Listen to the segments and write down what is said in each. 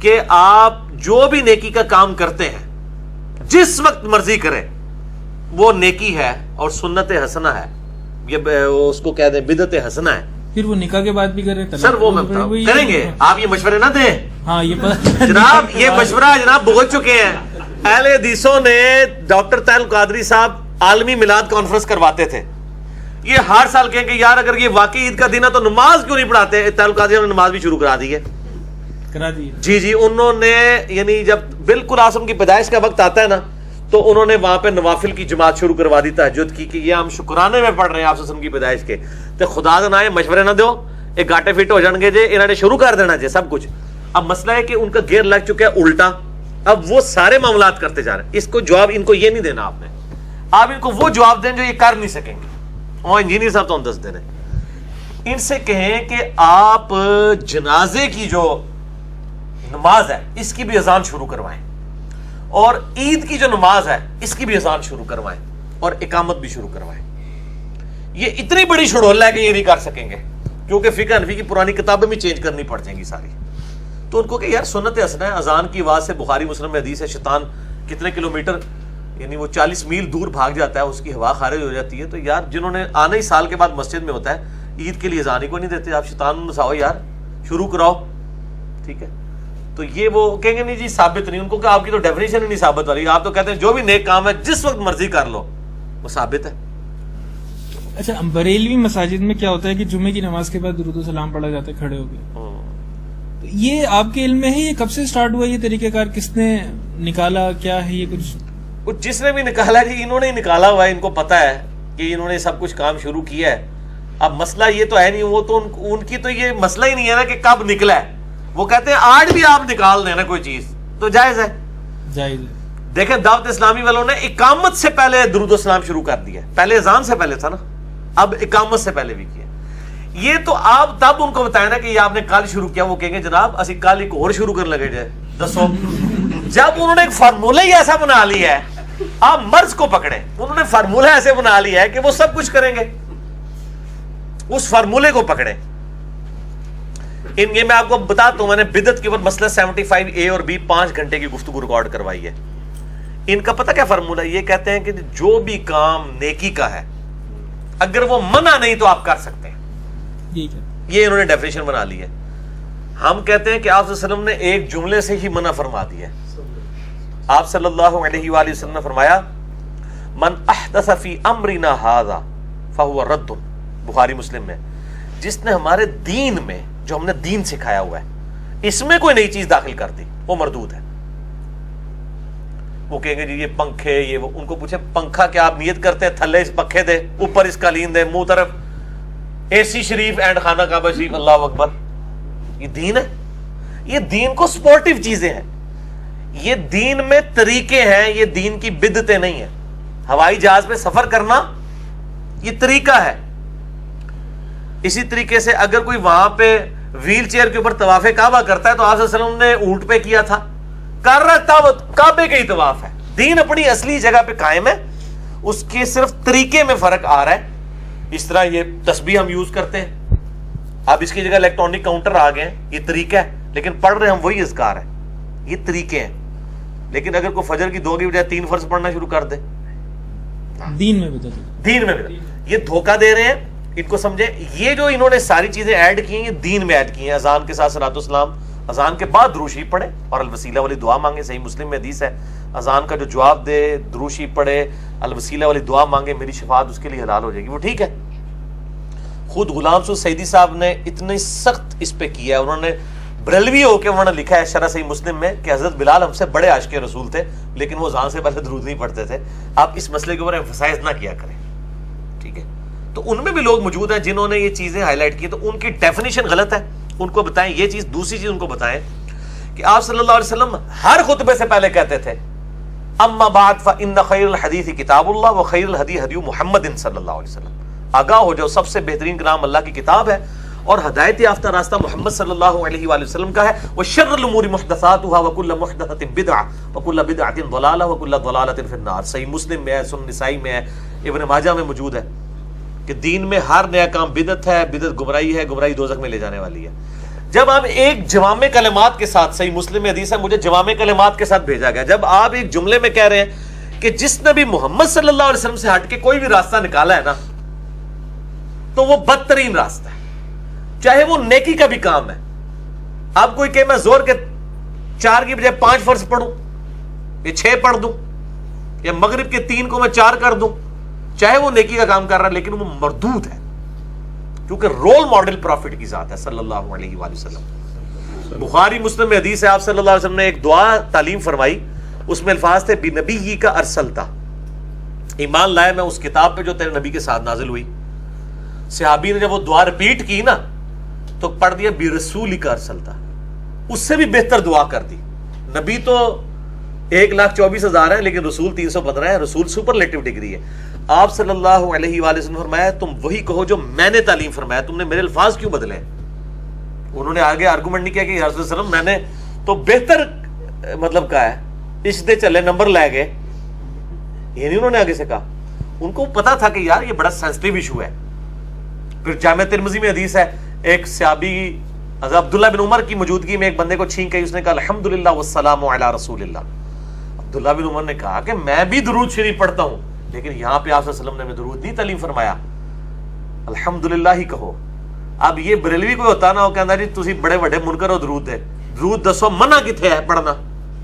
کہ آپ جو بھی نیکی کا کام کرتے ہیں جس وقت مرضی کریں وہ نیکی ہے اور سنت حسنہ ہے، یہ اس کو کہہ دیں بدعت حسنہ ہے. پھر وہ نکاح کے بعد بھی کر رہے ہیں. سر وہ کریں گے، آپ یہ مشورے نہ دیں. ہاں یہ پتہ جناب یہ مشورہ جناب بھگت چکے ہیں. اہل حدیثوں نے ڈاکٹر طاہر القادری صاحب عالمی میلاد کانفرنس کرواتے تھے. یہ ہر سال کہیں کہ یار اگر یہ واقعی عید کا دن ہے تو نماز کیوں نہیں پڑھاتے؟ طاہر القادری نے نماز بھی شروع کرا دی ہے. جی انہوں نے یعنی جب بالکل آسم کی پیدائش کا وقت آتا ہے نا تو انہوں نے وہاں پہ نوافل کی جماعت شروع کروا دی تہجد کی کہ یہ ہم شکرانے میں پڑھ رہے ہیں آپ کی پیدائش کے. تو خدا نہ آئے مشورے نہ دو، ایک گاٹے فٹ ہو جان گے جی، انہوں نے شروع کر دینا جی سب کچھ. اب مسئلہ ہے کہ ان کا گیئر لگ چکا ہے الٹا، اب وہ سارے معاملات کرتے جا رہے ہیں. اس کو جواب ان کو یہ نہیں دینا، آپ ان کو وہ جواب دیں جو یہ کر نہیں سکیں گے. اور انجینئر صاحب تو ہم دس دینے، ان سے کہیں کہ آپ جنازے کی جو نماز ہے اس کی بھی اذان شروع کروائیں، اور عید کی جو نماز ہے اس کی بھی اذان شروع کروائیں، اور اقامت بھی شروع کروائیں. یہ اتنی بڑی شڑول ہے کہ یہ نہیں کر سکیں گے کیونکہ فقہ حنفی کی پرانی کتابیں بھی چینج کرنی پڑ جائیں گی ساری. تو ان کو کہ یار سنت حسنہ ہے، اذان کی آواز سے بخاری مسلم میں حدیث ہے شیطان کتنے کلومیٹر یعنی وہ 40 میل دور بھاگ جاتا ہے، اس کی ہوا خارج ہو جاتی ہے. تو یار جنہوں نے آنا ہی سال کے بعد مسجد میں ہوتا ہے عید کے لیے اذان ہی کو نہیں دیتے، آپ شیطان نساؤ یار، شروع کراؤ. ٹھیک ہے، تو یہ وہ کہیں گے نہیں جی ثابت نہیں. ان کو کہ آپ کی تو ڈیفینیشن ہی نہیں ثابت والی، آپ تو کہتے ہیں جو بھی نیک کام ہے جس وقت مرضی کر لو وہ ثابت ہے. اچھا بریلوی مساجد میں کیا ہوتا ہے کہ جمعے کی نماز کے بعد درود و سلام پڑھا جاتا ہے کھڑے ہو کے، یہ آپ کے علم میں ہے یہ کب سے سٹارٹ ہوا؟ یہ طریقہ کار کس نے نکالا؟ کیا ہے یہ کچھ جس نے بھی نکالا جی انہوں نے ہی نکالا ہوا ہے، ان کو پتا ہے کہ انہوں نے سب کچھ کام شروع کیا ہے. اب مسئلہ یہ تو ہے نہیں، وہ تو ان کی تو یہ مسئلہ ہی نہیں ہے نا کہ کب نکلا ہے. وہ کہتے ہیں آج بھی آپ نکال دینا کوئی چیز تو جائز ہے. جائز ہے. دیکھیں دعوت اسلامی والوں نے اقامت سے پہلے درود و سلام شروع کر دیا. پہلے اذان سے پہلے تھا نا، اب اقامت سے پہلے بھی کیا. یہ تو آپ تب ان کو بتائیں نا کہ یہ آپ نے کل شروع کیا، وہ کہیں گے جناب اسی کل ایک اور شروع کرنے لگے جائے دسو. جب انہوں نے ایک فارمولہ ہی ایسا بنا لیا ہے، آپ مرض کو پکڑیں. انہوں نے فارمولہ ایسے بنا لیا ہے کہ وہ سب کچھ کریں گے، اس فارمولے کو پکڑیں. یہ میں آپ کو بتاتا ہوں، میں نے بدعت کے اوپر مسئلہ 75A اور B 5 گھنٹے کی گفتگو ریکارڈ کروائی ہے. ان کا پتہ کیا فارمولہ؟ یہ کہتے ہیں کہ جو بھی کام نیکی کا ہے اگر وہ منع نہیں تو آپ کر سکتے ہیں. یہ انہوں نے ڈیفینیشن بنا لی ہے. ہم کہتے ہیں کہ آپ صلی اللہ علیہ وسلم نے ایک جملے سے ہی منع فرما دیا ہے. آپ صلی اللہ علیہ وآلہ وسلم نے فرمایا من احدث فی امرنا ھذا فہو رد، بخاری مسلم میں، جس نے ہمارے دین میں جو ہم نے دین سکھایا ہوا ہے اس میں کوئی نئی چیز داخل کر دی وہ مردود ہے. وہ کہیں گے جی یہ پنکھے یہ وہ. ان کو پوچھے پنکھا کیا آپ نیت کرتے ہیں تھلے اس پنکھے دے اوپر اس قالین دے منہ طرف اے سی شریف اینڈ خانہ کعبہ شریف، اللہ اکبر، یہ دین ہے؟ یہ دین کو سپورٹیو چیزیں ہیں، یہ دین میں طریقے ہیں، یہ دین کی بدعتیں نہیں ہیں. ہوائی جہاز پہ سفر کرنا یہ طریقہ ہے. اسی طریقے سے اگر کوئی وہاں پہ ویل چیئر کے اوپر طواف کعبہ کرتا ہے تو آپ صلی اللہ علیہ وسلم نے اونٹ پہ کیا تھا، کر رہا تھا وہ کعبے کا ہی طواف ہے. دین اپنی اصلی جگہ پہ قائم ہے، اس کے صرف طریقے میں فرق آ رہا ہے. اس طرح یہ تسبیح ہم یوز کرتے ہیں، اب اس کی جگہ الیکٹرانک کاؤنٹر آ گئے ہیں، یہ طریقہ ہے، لیکن پڑھ رہے ہم وہی اذکار ہے، یہ طریقے ہیں. لیکن اگر کوئی فجر کی 2 کی بجائے 3 فرض پڑھنا شروع کر دے دین میں بھی یہ دھوکہ دے رہے ہیں. ان کو سمجھیں یہ جو انہوں نے ساری چیزیں ایڈ کی ہیں یہ دین میں ایڈ کی ہیں. اذان کے ساتھ صلاۃ والسلام، اذان کے بعد درود شریف پڑھے اور الوسیلہ والی دعا مانگے. صحیح مسلم میں حدیث ہے اذان کا جو جواب دے درود شریف پڑھے الوسیلہ والی دعا مانگے میری شفاعت اس کے لیے حلال ہو جائے گی. وہ ٹھیک ہے. خود غلام سعود سعیدی صاحب نے اتنی سخت اس پہ کیا ہے، انہوں نے بریلوی ہو کے انہوں نے لکھا ہے شرح صحیح مسلم میں کہ حضرت بلال ہم سے بڑے عاشق رسول تھے لیکن وہ اذان سے پہلے درود نہیں پڑھتے تھے. آپ اس مسئلے کے اوپر ایمفسائز نہ کیا کریں. ٹھیک ہے، تو ان میں بھی لوگ موجود ہیں جنہوں نے یہ چیزیں ہائی لائٹ کی، تو ان کی ڈیفینیشن غلط ہے. ان کو بتائیں یہ چیز. دوسری چیز ان کو بتائیں کہ آپ صلی اللہ علیہ وسلم ہر خطبے سے پہلے کہتے تھے اما بعد فإن خیر الحدیث کتاب اللہ وخیر الہدی ہدی محمد صلی اللہ علیہ وسلم. آگاہ ہو جاؤ سب سے بہترین کلام اللہ کی کتاب ہے اور ہدایت یافتہ راستہ محمد صلی اللہ علیہ وآلہ وسلم کا ہے. وشر الامور محدثاتها وكل محدثۃ بدعہ وكل بدعۃ ضلالہ وكل ضلالۃ فی النار. صحیح مسلم میں ہے، سنن نسائی میں ہے، ابن ماجہ میں موجود ہے کہ دین میں ہر نیا کام بدعت ہے، بدعت گمراہی ہے، گمراہی دوزخ میں لے جانے والی ہے. جب آپ ایک جوامع کلمات کے ساتھ، صحیح مسلم میں حدیث ہے مجھے جوامع کلمات کے ساتھ بھیجا گیا، جب آپ ایک جملے میں کہہ رہے ہیں کہ جس نے بھی محمد صلی اللہ علیہ وسلم سے ہٹ کے کوئی بھی راستہ نکالا ہے نا تو وہ بدترین راستہ ہے، چاہے وہ نیکی کا بھی کام ہے. اب کوئی کہ میں زور کے 4 کی بجائے 5 فرض پڑھوں یا 6 پڑھ دوں یا مغرب کے 3 کو میں 4 کر دوں، چاہے وہ نیکی کا کام کر رہا ہے لیکن وہ مردود ہے، کیونکہ رول ماڈل پروفٹ کی ذات ہے صلی اللہ علیہ وآلہ وسلم. بخاری مسلم میں حدیث ہے، آپ صلی اللہ علیہ وسلم نے ایک دعا تعلیم فرمائی، اس میں الفاظ تھے بنبی کا ارسلتا، ایمان لائے میں اس کتاب پہ جو تیرے نبی کے ساتھ نازل ہوئی. صحابی نے جب وہ دعا ریپیٹ کی نا تو پڑھ دیا برسولی کا ارسلتا، اس سے بھی بہتر دعا کر دی. نبی تو 1,24,000 ہے لیکن رسول 315 ہے، رسول سپرلیٹو ڈگری ہے. آپ صلی اللہ علیہ وآلہ وسلم نے فرمایا تم وہی کہو جو میں نے تعلیم فرمایا، تم نے میرے الفاظ کیوں بدلے؟ انہوں نے آگے آرگومنٹ نہیں کیا کہ یا رسول اللہ علیہ وسلم میں نے تو بہتر مطلب کہا ہے، اس دے چلے نمبر لے گئے، یہ نہیں انہوں نے آگے سے کہا. ان کو پتا تھا کہ یار یہ بڑا سینسٹیو ایشو ہے. پھر جامع ترمذی میں حدیث ہے، ایک صحابی حضرت عبداللہ بن عمر کی موجودگی میں ایک بندے کو چھینک گئی، اس نے کہا الحمدللہ والسلام علی رسول اللہ. عبداللہ بن عمر نے کہا کہ میں بھی درود شریف پڑھتا ہوں لیکن یہاں پہ آپ صلی اللہ علیہ وسلم نے درود نہیں تعلیم فرمایا، الحمدللہ ہی کہو. اب یہ بریلوی کوئی ہوتا نا وہ کہنا جی تسی بڑے بڑے منکر ہو، درود ہے، درود دسو منع کتنے ہے پڑھنا،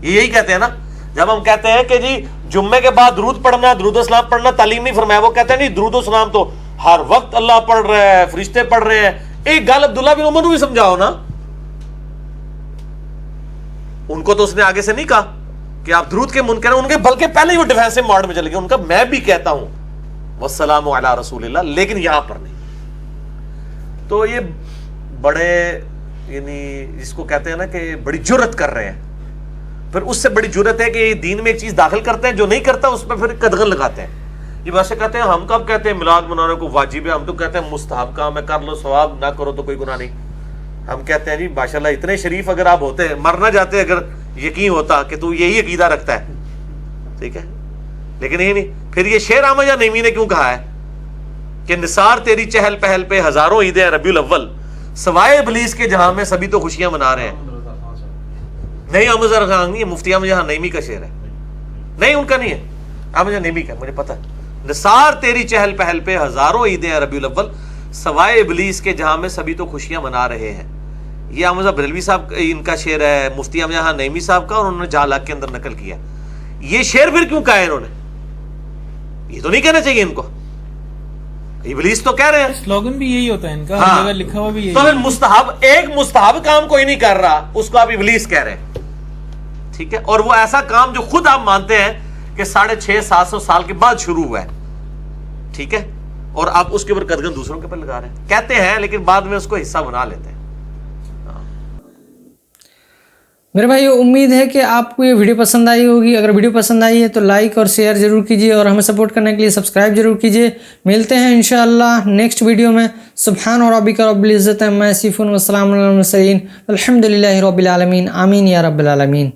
یہی کہتے ہیں نا. جب ہم کہتے ہیں کہ جی جمعے کے بعد درود پڑھنا، درود و سلام پڑھنا تعلیم نہیں فرمایا، وہ کہتے ہیں نہیں درود و سلام تو ہر وقت اللہ پڑھ رہے ہیں، فرشتے پڑھ رہے ہیں. ایک گل عبداللہ بن عمر کو بھی سمجھاؤ نا، ان کو تو اس نے آگے سے نہیں کہا کہ آپ درود کے منکر ہیں، ان کے بلکہ پہلے ہی وہ ڈیفینسو موڈ میں چلے گئے. ان کا میں بھی کہتا ہوں والسلام علی رسول اللہ، لیکن یہاں پر نہیں. تو یہ بڑے یعنی جس کو کہتے ہیں نا کہ بڑی جرت کر رہے ہیں. پھر اس سے بڑی جرت ہے کہ دین میں ایک چیز داخل کرتے ہیں جو نہیں کرتا اس پہ پھر قدغن لگاتے ہیں. یہ ویسے کہتے ہیں ہم کب کہتے ہیں میلاد منانے کو واجب ہے، ہم تو کہتے ہیں مستحب کام ہے، کر لو ثواب، نہ کرو تو کوئی گناہ نہیں. ہم کہتے ہیں جی ماشاءاللہ اتنے شریف اگر آپ ہوتے مر نہ جاتے اگر یقین ہوتا کہ تو یہی عقیدہ رکھتا ہے، ٹھیک ہے، لیکن یہ نہیں. پھر یہ شعر احمد جان نیمی نے کیوں کہا ہے کہ نثار تیری چہل پہل پہ ہزاروں عیدیں ربیع الاول، سوائے ابلیس کے جہاں میں سبھی تو خوشیاں منا رہے ہیں. نہیں احمد رضا خان نہیں، مفتی احمد جان نیمی کا شعر ہے، نہیں ان کا نہیں ہے، احمد جان نیمی کا، مجھے پتا ہے. نثار تیری چہل پہل پہ ہزاروں عیدیں ربیع الاول، سوائے ابلیس کے جہاں میں سبھی تو خوشیاں منا رہے ہیں. یہ احمد بریلوی صاحب ان کا شعر ہے، مفتی احمد جان نیمی صاحب کا، اور انہوں نے جال کے اندر نقل کیا. یہ شعر پھر کیوں کہا ہے انہوں نے؟ یہ تو نہیں کہنا چاہیے ان کو، ابلیس تو کہہ رہے ہیں. سلوگن بھی یہی ہوتا ہے ان کا، ہاں. ہر جگہ لکھا ہوا بھی یہی. تو پھر مستحب، ایک مستحب کام کوئی نہیں کر رہا اس کو آپ ابلیس کہہ رہے ہیں، ٹھیک ہے، اور وہ ایسا کام جو خود آپ مانتے ہیں کہ 650-700 سال کے بعد شروع ہوا ہے، ٹھیک ہے، اور آپ اس کے اوپر قدغن دوسروں کے اوپر لگا رہے ہیں. کہتے ہیں لیکن بعد میں اس کو حصہ بنا لیتے ہیں. میرے بھائی امید ہے کہ آپ کو یہ ویڈیو پسند آئی ہوگی. اگر ویڈیو پسند آئی ہے تو لائک اور شیئر ضرور کیجیے اور ہمیں سپورٹ کرنے کے لیے سبسکرائب ضرور کیجیے. ملتے ہیں انشاءاللہ نیکسٹ ویڈیو میں. سبحان ربک رب العزت عما یصفون والسلام علی المرسلین والحمد للہ رب العالمین. آمین یا رب العالمین.